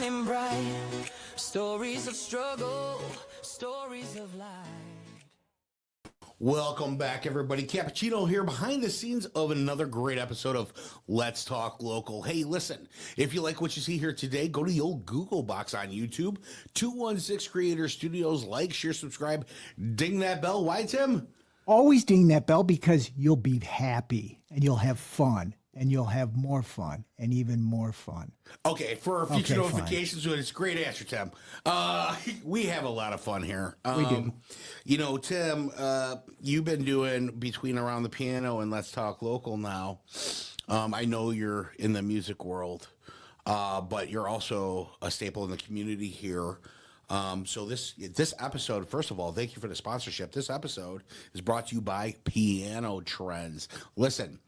shining bright. Stories of struggle, stories of life. Welcome back, everybody. Cappuccino here behind the scenes of another great episode of Let's Talk Local. Hey, listen, if you like what you see here today, go to the old Google box on YouTube, 216 Creator Studios. Like, share, subscribe, ding that bell. Why, Tim? Always ding that bell because you'll be happy and you'll have fun and you'll have more fun and even more fun. Okay, for our future Okay, notifications, it's a great answer, Tim. We have a lot of fun here. We do. You know, Tim, you've been doing Between Around the Piano and Let's Talk Local now. I know you're in the music world, but you're also a staple in the community here. So this episode, first of all, thank you for the sponsorship. This episode is brought to you by Piano Trends. Listen,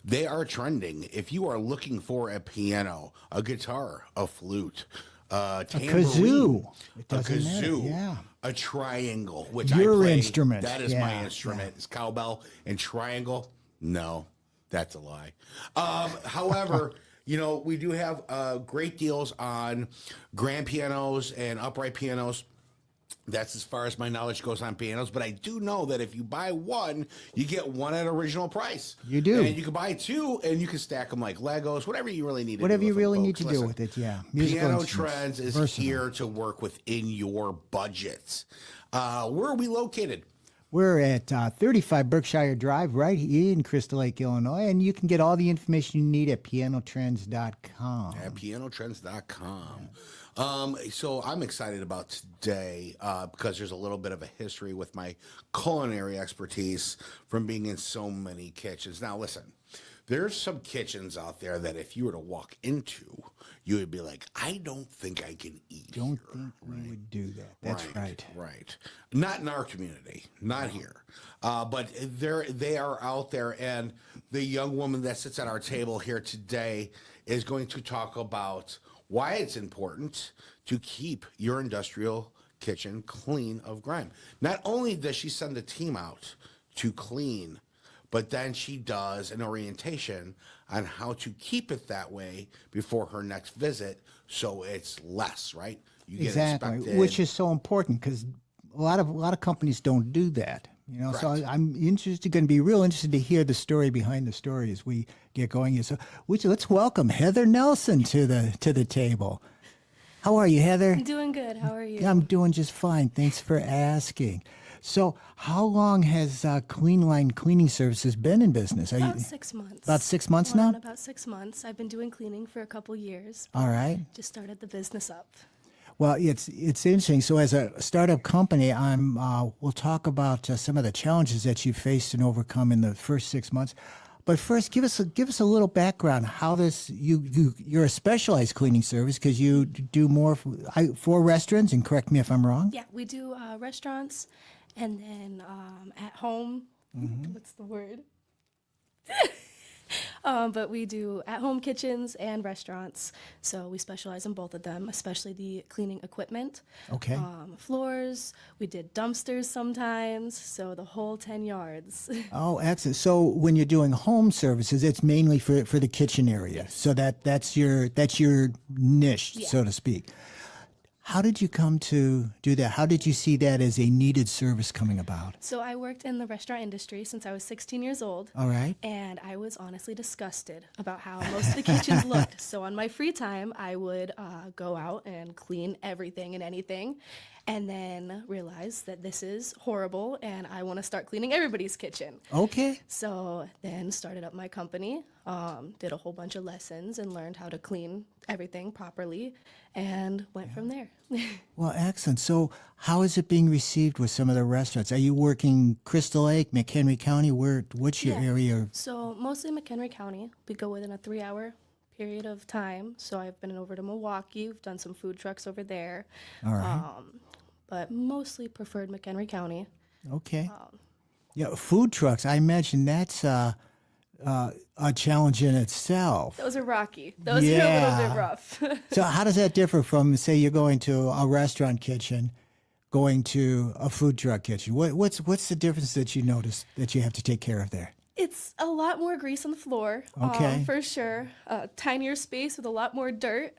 they are trending. If you are looking for a piano, a guitar, a flute, a kazoo, a kazoo, yeah, a triangle, which your I play. instrument. That is yeah, my instrument. Yeah. It's cowbell and triangle. No, that's a lie. However. You know, we do have great deals on grand pianos and upright pianos. That's as far as my knowledge goes on pianos. But I do know that if you buy one, you get one at original price. You do. And you can buy two, and you can stack them like Legos, whatever you really need to whatever do. you really need folks. to do with it, yeah. Piano Trends is here to work within your budgets. Where are we located? We're at 35 Berkshire Drive, right in Crystal Lake, Illinois, and you can get all the information you need at pianotrends.com. At pianotrends.com. So I'm excited about today because there's a little bit of a history with my culinary expertise from being in so many kitchens. Now, listen, there's some kitchens out there that if you were to walk into, you would be like, I don't think I can eat Don't here. think we would do that. That's right. Right. Not in our community. Not here. But they are out there. And the young woman that sits at our table here today is going to talk about why it's important to keep your industrial kitchen clean of grime. Not only does she send a team out to clean, but then she does an orientation on how to keep it that way before her next visit, so it's less, right? You get Exactly, inspected. which is so important because a lot of companies don't do that. You know, so Correct. I'm going to be real interested to hear the story behind the story as we get going. So, let's welcome Heather Nelson to the table. How are you, Heather? I'm doing good. How are you? Yeah, I'm doing just fine. Thanks for asking. So, how long has Cleanline Cleaning Services been in business? About 6 months. About 6 months Going on now? about 6 months. I've been doing cleaning for a couple years. All right. Just started the business up. Well, it's interesting. So, as a startup company, we'll talk about some of the challenges that you faced and overcome in the first 6 months. But first, give us a little background. How this you're a specialized cleaning service because you do more for restaurants. And correct me if I'm wrong. Yeah, we do restaurants, and then at home. What's the word? But we do at-home kitchens and restaurants, so we specialize in both of them, especially the cleaning equipment. Okay. Floors, we did dumpsters sometimes, so the whole 10 yards. Oh, excellent. So when you're doing home services, it's mainly for the kitchen area. Yes. So that's your niche, Yeah. so to speak. How did you come to do that? How did you see that as a needed service coming about? So I worked in the restaurant industry since I was 16 years old. All right. And I was honestly disgusted about how most of the kitchens looked. So on my free time, I would go out and clean everything and anything, and then realize that this is horrible and I want to start cleaning everybody's kitchen. Okay. So then started up my company, did a whole bunch of lessons and learned how to clean everything properly and went from there. Well, excellent. So how is it being received with some of the restaurants? Are you working Crystal Lake, McHenry County? What's your Yeah. area? So mostly McHenry County. We go within a 3-hour period of time. So I've been over to Milwaukee. We've done some food trucks over there. All right. But mostly preferred McHenry County. Okay. Yeah, food trucks. I imagine that's a challenge in itself. Those are rocky. Those are a little bit rough. So how does that differ from, say, you're going to a restaurant kitchen, going to a food truck kitchen? What's the difference that you notice that you have to take care of there? It's a lot more grease on the floor, Okay. for sure. Tinier space with a lot more dirt.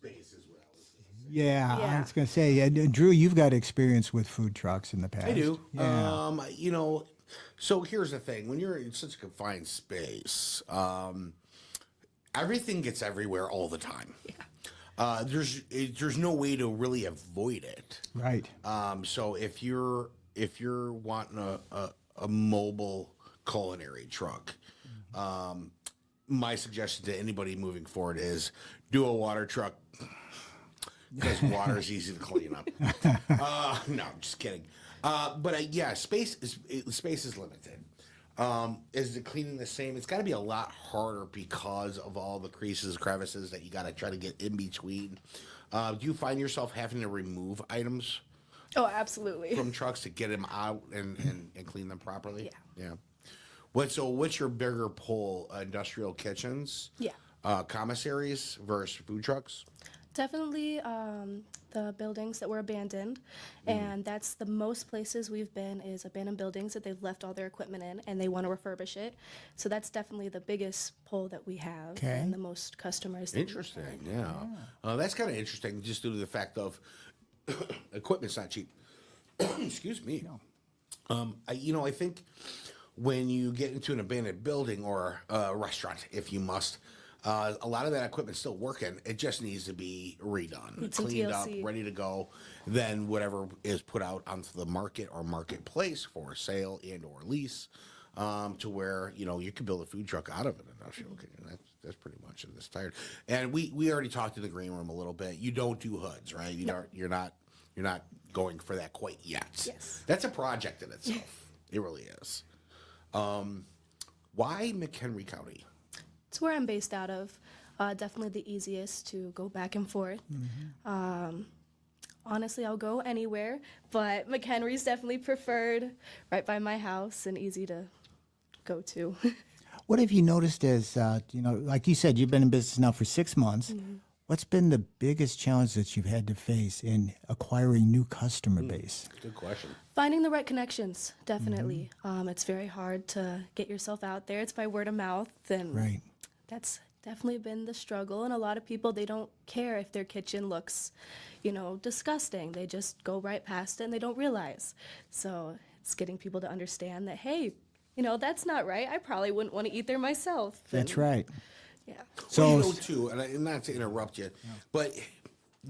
space is what I was saying. Yeah, I Yeah. was going to say, and Drew, you've got experience with food trucks in the past. I do. Yeah. So here's the thing: when you're in such a confined space, everything gets everywhere all the time. There's no way to really avoid it. Right. So if you're wanting a mobile culinary truck, my suggestion to anybody moving forward is do a water truck because water is easy to clean up. No, I'm just kidding. Yeah, space is limited. Is the cleaning the same? It's got to be a lot harder because of all the creases, crevices that you got to try to get in between. Do you find yourself having to remove items Oh, absolutely. from trucks to get them out and clean them properly? Yeah. Yeah. What's your bigger pull? Industrial kitchens? Yeah. Commissaries versus food trucks? Definitely the buildings that were abandoned. And that's the most places we've been is abandoned buildings that they've left all their equipment in and they want to refurbish it. So that's definitely the biggest pull that we have Okay. and the most customers. that we've Interesting, had. yeah. That's kind of interesting just due to the fact of equipment's not cheap. Excuse me. I think when you get into an abandoned building or a restaurant, if you must, a lot of that equipment's still working. It just needs to be redone, Need some cleaned up, TLC. ready to go. Then whatever is put out onto the market or marketplace for sale and or lease, to where you can build a food truck out of an industrial kitchen. That's pretty much it. It's tired. And we already talked in the green room a little bit. You don't do hoods, right? You're not going for that quite yet. Yes. That's a project in itself. It really is. Why McHenry County? It's where I'm based out of. Definitely the easiest to go back and forth. Honestly, I'll go anywhere, but McHenry's definitely preferred, right by my house and easy to go to. What have you noticed as, like you said, you've been in business now for 6 months. What's been the biggest challenge that you've had to face in acquiring new customer base? Good question. Finding the right connections, definitely. It's very hard to get yourself out there. It's by word of mouth, and Right. that's definitely been the struggle. And a lot of people, they don't care if their kitchen looks, disgusting. They just go right past it and they don't realize. So it's getting people to understand that, hey, that's not right. I probably wouldn't want to eat there myself. That's And, right. Yeah. So, Too, and not to interrupt you, but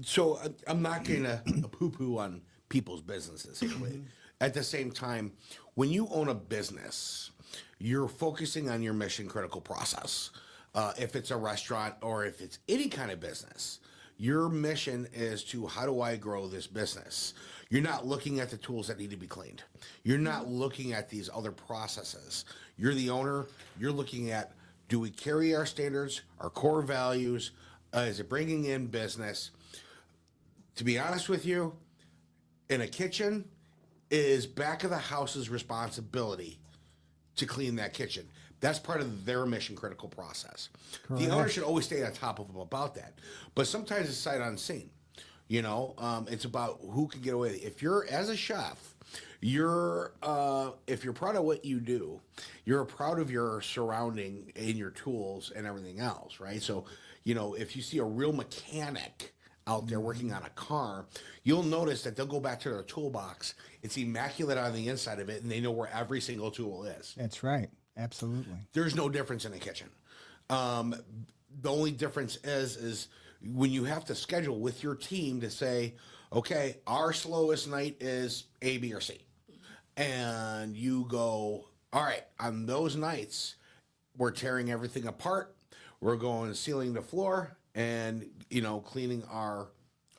so I'm not going to poo-poo on people's businesses here. But at the same time, when you own a business, you're focusing on your mission critical process. If it's a restaurant or if it's any kind of business, your mission is to how do I grow this business? You're not looking at the tools that need to be cleaned. You're not looking at these other processes. You're the owner. You're looking at, do we carry our standards, our core values? Is it bringing in business? To be honest with you, in a kitchen, it is back of the house's responsibility to clean that kitchen. That's part of their mission critical process. The owner should always stay on top of them about that. But sometimes it's sight unseen. It's about who can get away. If you're, as a chef, if you're proud of what you do, you're proud of your surrounding and your tools and everything else, right? So, if you see a real mechanic out there working on a car, you'll notice that they'll go back to their toolbox. It's immaculate on the inside of it, and they know where every single tool is. that's right. Absolutely. There's no difference in a kitchen. The only difference is when you have to schedule with your team to say, okay, our slowest night is A, B, or C. And you go, all right, on those nights, we're tearing everything apart. We're going sealing the floor and, cleaning our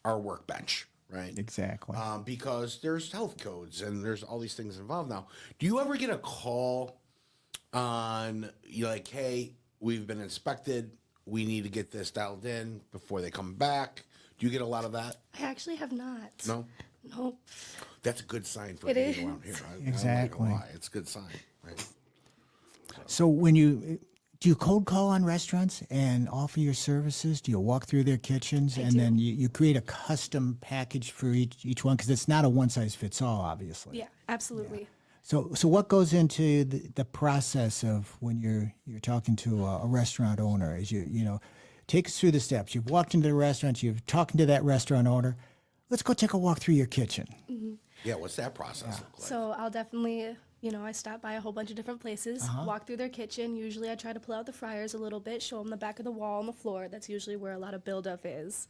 workbench, right? Exactly. Because there's health codes and there's all these things involved now. Do you ever get a call on, you're like, hey, we've been inspected, we need to get this dialed in before they come back? Do you get a lot of that? I actually have not. No? Nope. That's a good sign for It being is. around here. Exactly. I don't know why. It's a good sign, right? So do you cold call on restaurants and offer your services? Do you walk through their kitchens and do. then you create a custom package for each one? Because it's not a one size fits all, obviously. Yeah, absolutely. So what goes into the process of when you're talking to a restaurant owner? Is take us through the steps. You've walked into the restaurant. You're talking to that restaurant owner. Let's go take a walk through your kitchen. Yeah, what's that process look like? So I'll definitely, I stop by a whole bunch of different places, walk through their kitchen. Usually I try to pull out the fryers a little bit, show them the back of the wall and the floor. That's usually where a lot of buildup is.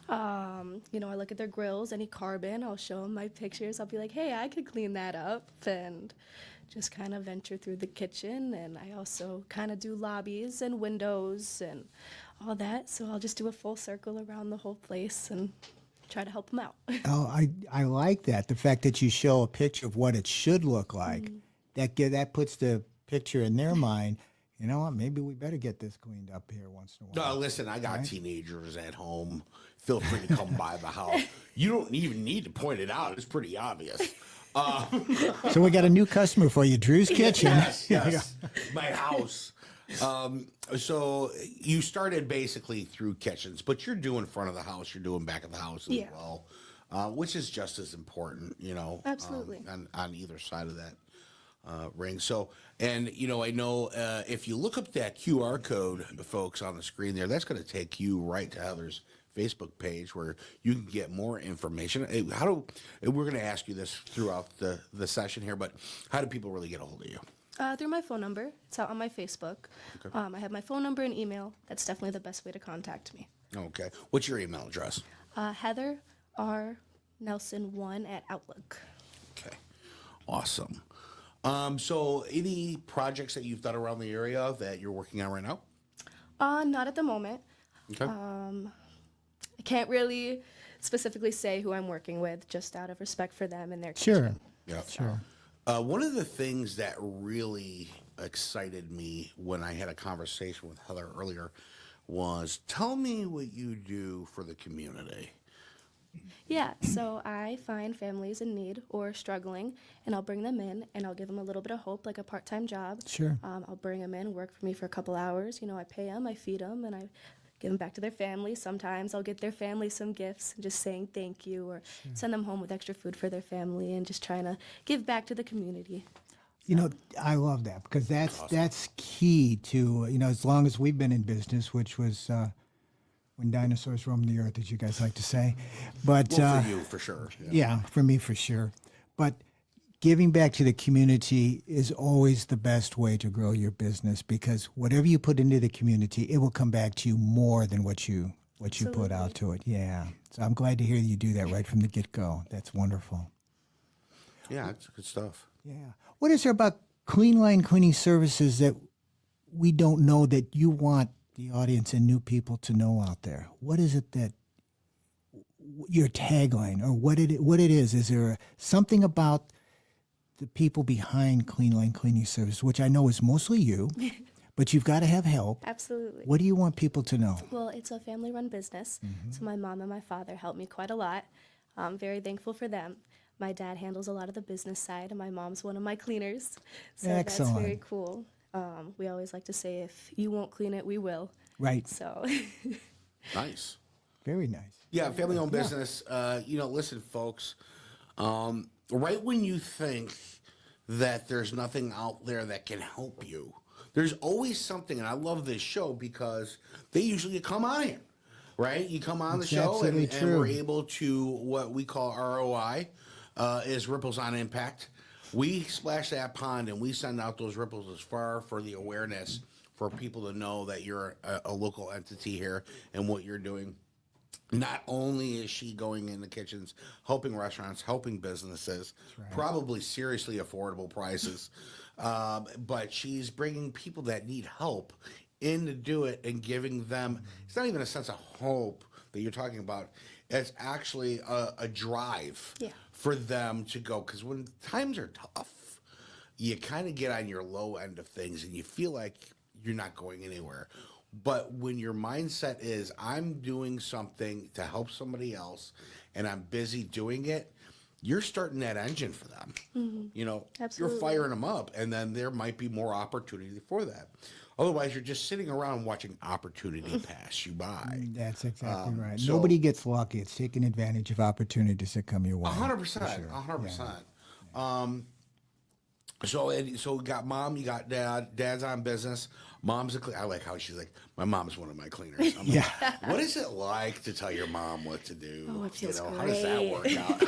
I look at their grills, any carbon. I'll show them my pictures. I'll be like, hey, I could clean that up, and just kind of venture through the kitchen. And I also kind of do lobbies and windows and all that. So I'll just do a full circle around the whole place and try to help them out. Oh, I like that. The fact that you show a picture of what it should look like, that puts the picture in their mind. You know what? Maybe we better get this cleaned up here once in a while. No, listen, I got teenagers at home. Feel free to come by the house. You don't even need to point it out. It's pretty obvious. So we got a new customer for you, Drew's Kitchen. Yes. My house. So you started basically through kitchens, but you're doing front of the house, you're doing back of the house as well, which is just as important, Absolutely. On either side of that ring. So, and I know if you look up that QR code, folks, on the screen there, that's going to take you right to Heather's Facebook page where you can get more information. We're going to ask you this throughout the session here, but how do people really get a hold of you? Through my phone number. It's out on my Facebook. Okay. I have my phone number and email. That's definitely the best way to contact me. Okay. What's your email address? Heather R. Nelson1 at Outlook. Okay. Awesome. So any projects that you've done around the area that you're working on right now? Not at the moment. Okay. I can't really specifically say who I'm working with, just out of respect for them and their Sure. kitchen. Yeah. Sure. One of the things that really excited me when I had a conversation with Heather earlier was, tell me what you do for the community. Yeah, so I find families in need or struggling, and I'll bring them in, and I'll give them a little bit of hope, like a part-time job. Sure. I'll bring them in, work for me for a couple hours. I pay them, I feed them, and I give them back to their family. Sometimes I'll get their family some gifts and just saying thank you, or send them home with extra food for their family, and just trying to give back to the community. I love that because that's key to, as long as we've been in business, which was when dinosaurs roamed the earth, as you guys like to say. But Well, for you, for sure. yeah, for me, for sure. But giving back to the community is always the best way to grow your business because whatever you put into the community, it will come back to you more than what you put out to it. Yeah. So I'm glad to hear you do that right from the get-go. That's wonderful. Yeah, it's good stuff. Yeah. What is there about Cleanline cleaning services that we don't know that you want the audience and new people to know out there? What is it that your tagline or what it is? Is there something about the people behind Cleanline cleaning service, which I know is mostly you, but you've got to have help? Absolutely. What do you want people to know? Well, it's a family-run business, so my mom and my father helped me quite a lot. I'm very thankful for them. My dad handles a lot of the business side, and my mom's one of my cleaners, so Excellent. that's very cool. We always like to say, if you won't clean it, we will. Right. So Nice. Very nice. Yeah, family-owned business. Listen, folks, right when you think that there's nothing out there that can help you, there's always something, and I love this show because they usually come on here, right? You come on That's the show, and absolutely we're true. able to, what we call ROI, is ripples on impact. We splash that pond, and we send out those ripples as far for the awareness for people to know that you're a local entity here and what you're doing. Not only is she going in the kitchens, helping restaurants, helping businesses, probably seriously affordable prices, but she's bringing people that need help in to do it and giving them, it's not even a sense of hope that you're talking about. It's actually a drive for them to go. Because when times are tough, you kind of get on your low end of things and you feel like you're not going anywhere. But when your mindset is, I'm doing something to help somebody else and I'm busy doing it, you're starting that engine for them. You're Absolutely. firing them up, and then there might be more opportunity for that. Otherwise, you're just sitting around watching opportunity pass you by. That's exactly right. so- Nobody gets lucky. It's taking advantage of opportunities that come your way. 100%. 100%. So we got mom, you got dad. Dad's on business. Mom's I like how she's like, my mom's one of my cleaners. I'm like, what is it like to tell your mom what to do? Oh, it feels How does that work out?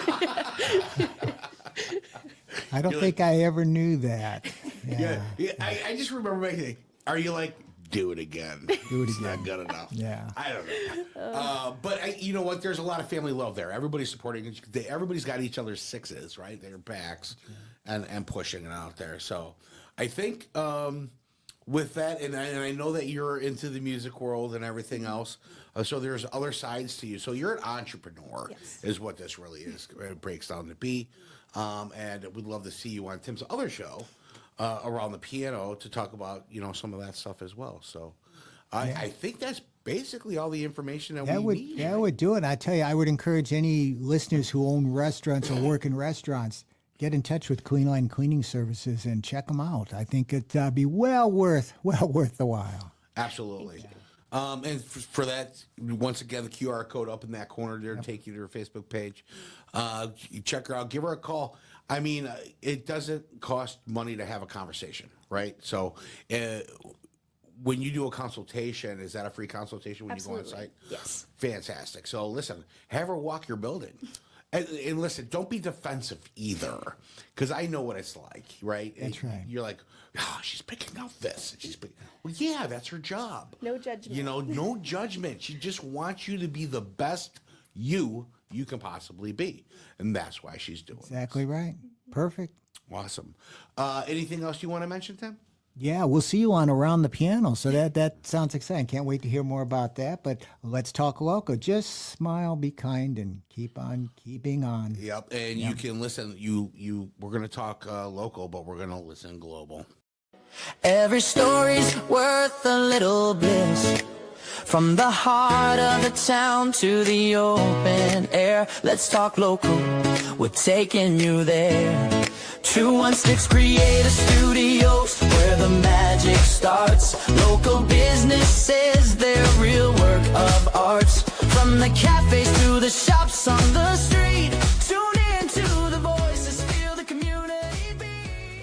I don't think I ever knew that. Yeah. I just remember making. Are you like, do it again? Do it It's again. not good enough. Yeah. I don't know. But you know what? There's a lot of family love there. Everybody's supporting. Everybody's got each other's sixes, right? Their backs, and pushing it out there. So I think with that, and I know that you're into the music world and everything else. So there's other sides to you. So you're an entrepreneur, is what this really is. It breaks down to be. And we'd love to see you on Tim's other show. Around the piano to talk about, some of that stuff as well. So I think that's basically all the information that we need. That would do it. I tell you, I would encourage any listeners who own restaurants or work in restaurants, get in touch with Cleanline Cleaning Services and check them out. I think it'd be well worth the while. Absolutely. And for that, once again, the QR code up in that corner there to take you to her Facebook page. You check her out. Give her a call. I mean, it doesn't cost money to have a conversation, right? So when you do a consultation, is that a free consultation when Absolutely. you go on site? Yes. Fantastic. So listen, have her walk your building. And listen, don't be defensive either, because I know what it's like, right? That's right. You're like, she's picking out this. Well, yeah, that's her job. No judgment. No judgment. She just wants you to be the best you can possibly be. And that's why she's doing Exactly right. Perfect. Awesome. Anything else you want to mention, Tim? Yeah, we'll see you on Around the Piano. So that sounds exciting. Can't wait to hear more about that. But let's talk local. Just smile, be kind, and keep on keeping on. Yep. And you can listen. We're going to talk local, but we're going to listen global. Every story's worth a little bliss. From the heart of the town to the open air, let's talk local, we're taking you there. 216 Creative Studios, where the magic starts. Local businesses, their real work of arts. From the cafes to the shops on the street.